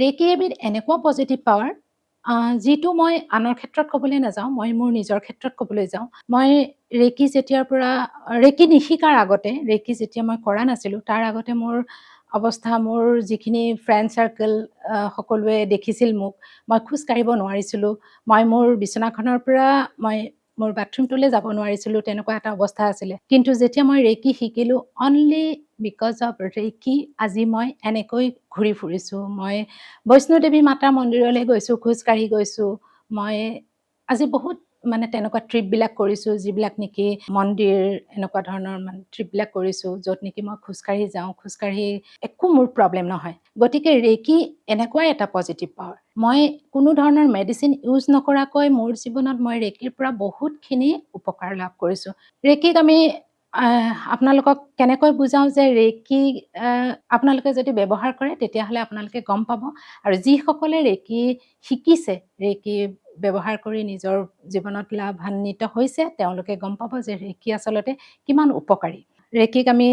ৰেকি এবিধ এনেকুৱা positive power যিটো মই আনৰ ক্ষেত্ৰত ক'বলৈ নাযাওঁ, মই মোৰ নিজৰ ক্ষেত্ৰত ক'বলৈ যাওঁ। মই ৰেকি যেতিয়াৰ পৰা ৰেকি নিশিকাৰ আগতে, ৰেকি যেতিয়া মই কৰা নাছিলোঁ, তাৰ আগতে মোৰ অৱস্থা, মোৰ যিখিনি ফ্ৰেণ্ড চাৰ্কেল সকলোৱে দেখিছিল মোক, মই খোজ কাঢ়িব নোৱাৰিছিলোঁ। মই মোৰ বিচনাখনৰ পৰা মোৰ বাথৰুমটোলৈ যাব নোৱাৰিছিলোঁ, তেনেকুৱা এটা অৱস্থা আছিলে। কিন্তু যেতিয়া মই ৰেকি শিকিলোঁ, অনলি বিকজ অফ ৰেকি আজি মই এনেকৈ ঘূৰি ফুৰিছোঁ। মই বৈষ্ণোদেৱী মাতা মন্দিৰলৈ গৈছোঁ, খোজকাঢ়ি গৈছোঁ। মই আজি বহুত তেনেকুৱা ট্ৰিপবিলাক কৰিছোঁ, যিবিলাক নেকি মন্দিৰ এনেকুৱা ধৰণৰ ট্ৰিপবিলাক কৰিছোঁ, য'ত নেকি মই খোজকাঢ়ি যাওঁ, খোজকাঢ়ি একো মোৰ প্ৰব্লেম নহয়। গতিকে ৰেকি এনেকুৱাই এটা পজিটিভ পাৱাৰ। মই কোনো ধৰণৰ মেডিচিন ইউজ নকৰাকৈ মোৰ জীৱনত মই ৰেকিৰ পৰা বহুতখিনি উপকাৰ লাভ কৰিছোঁ। ৰেকিক আমি আপোনালোকক কেনেকৈ বুজাওঁ যে ৰেকি আপোনালোকে যদি ব্যৱহাৰ কৰে তেতিয়াহ'লে আপোনালোকে গম পাব, আৰু যিসকলে ৰেকি শিকিছে, ৰেকি ব্যৱহাৰ কৰি নিজৰ জীৱনত লাভান্বিত হৈছে, তেওঁলোকে গম পাব যে ৰেকি আচলতে কিমান উপকাৰী। ৰেকিক আমি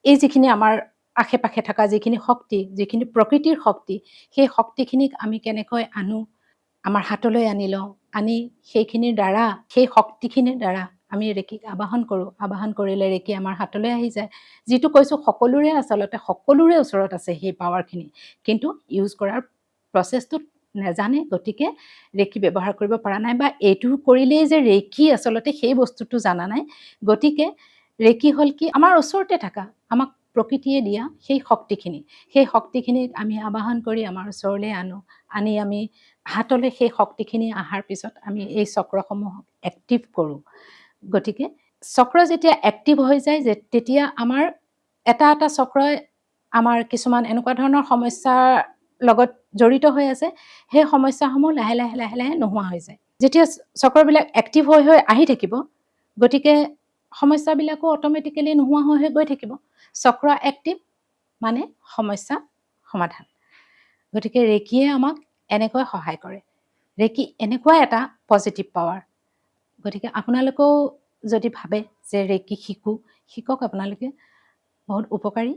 এই যিখিনি আমাৰ আশে পাশে থকা যিখিনি শক্তি, যিখিনি প্ৰকৃতিৰ শক্তি, সেই শক্তিখিনিক আমি কেনেকৈ আনো, আমাৰ হাতলৈ আনি লওঁ, আনি সেইখিনিৰ দ্বাৰা, সেই শক্তিখিনিৰ দ্বাৰা আমি ৰেকিক আবাহন কৰোঁ। আবাহন কৰিলে ৰেকি আমাৰ হাতলৈ আহি যায়। যিটো কৈছোঁ সকলোৰে ওচৰত আছে সেই পাৱাৰখিনি, কিন্তু ইউজ কৰাৰ প্ৰচেছটোত নেজানে, গতিকে ৰেকি ব্যৱহাৰ কৰিব পৰা নাই, বা এইটো কৰিলেই যে ৰেকি আচলতে সেই বস্তুটো জানা নাই। গতিকে ৰেকি হ'ল কি, আমাৰ ওচৰতে থকা, আমাক প্ৰকৃতিয়ে দিয়া সেই শক্তিখিনিক আমি আবাহন কৰি আমাৰ ওচৰলৈ আনো, আনি আমি হাতলৈ সেই শক্তিখিনি অহাৰ পিছত আমি এই চক্ৰসমূহক এক্টিভ কৰোঁ। গতিকে চক্ৰ যেতিয়া এক্টিভ হৈ যায়, তেতিয়া আমাৰ এটা এটা চক্ৰই আমাৰ কিছুমান এনেকুৱা ধৰণৰ সমস্যাৰ লগত জড়িত হৈ আছে, সেই সমস্যাসমূহ লাহে লাহে লাহে লাহে নোহোৱা হৈ যায়। যেতিয়া চক্ৰবিলাক এক্টিভ হৈ হৈ আহি থাকিব, গতিকে সমস্যাবিলাকো অট'মেটিকেলি নোহোৱা হৈ হৈ গৈ থাকিব। চক্ৰ এক্টিভ মানে সমস্যা সমাধান। গতিকে ৰেকিয়ে আমাক এনেকৈ সহায় কৰে। ৰেকি এনেকুৱা এটা পজিটিভ পাৱাৰ। গতিকে আপোনালোকেও যদি ভাবে যে ৰেকি শিকক, আপোনালোকে বহুত উপকাৰী।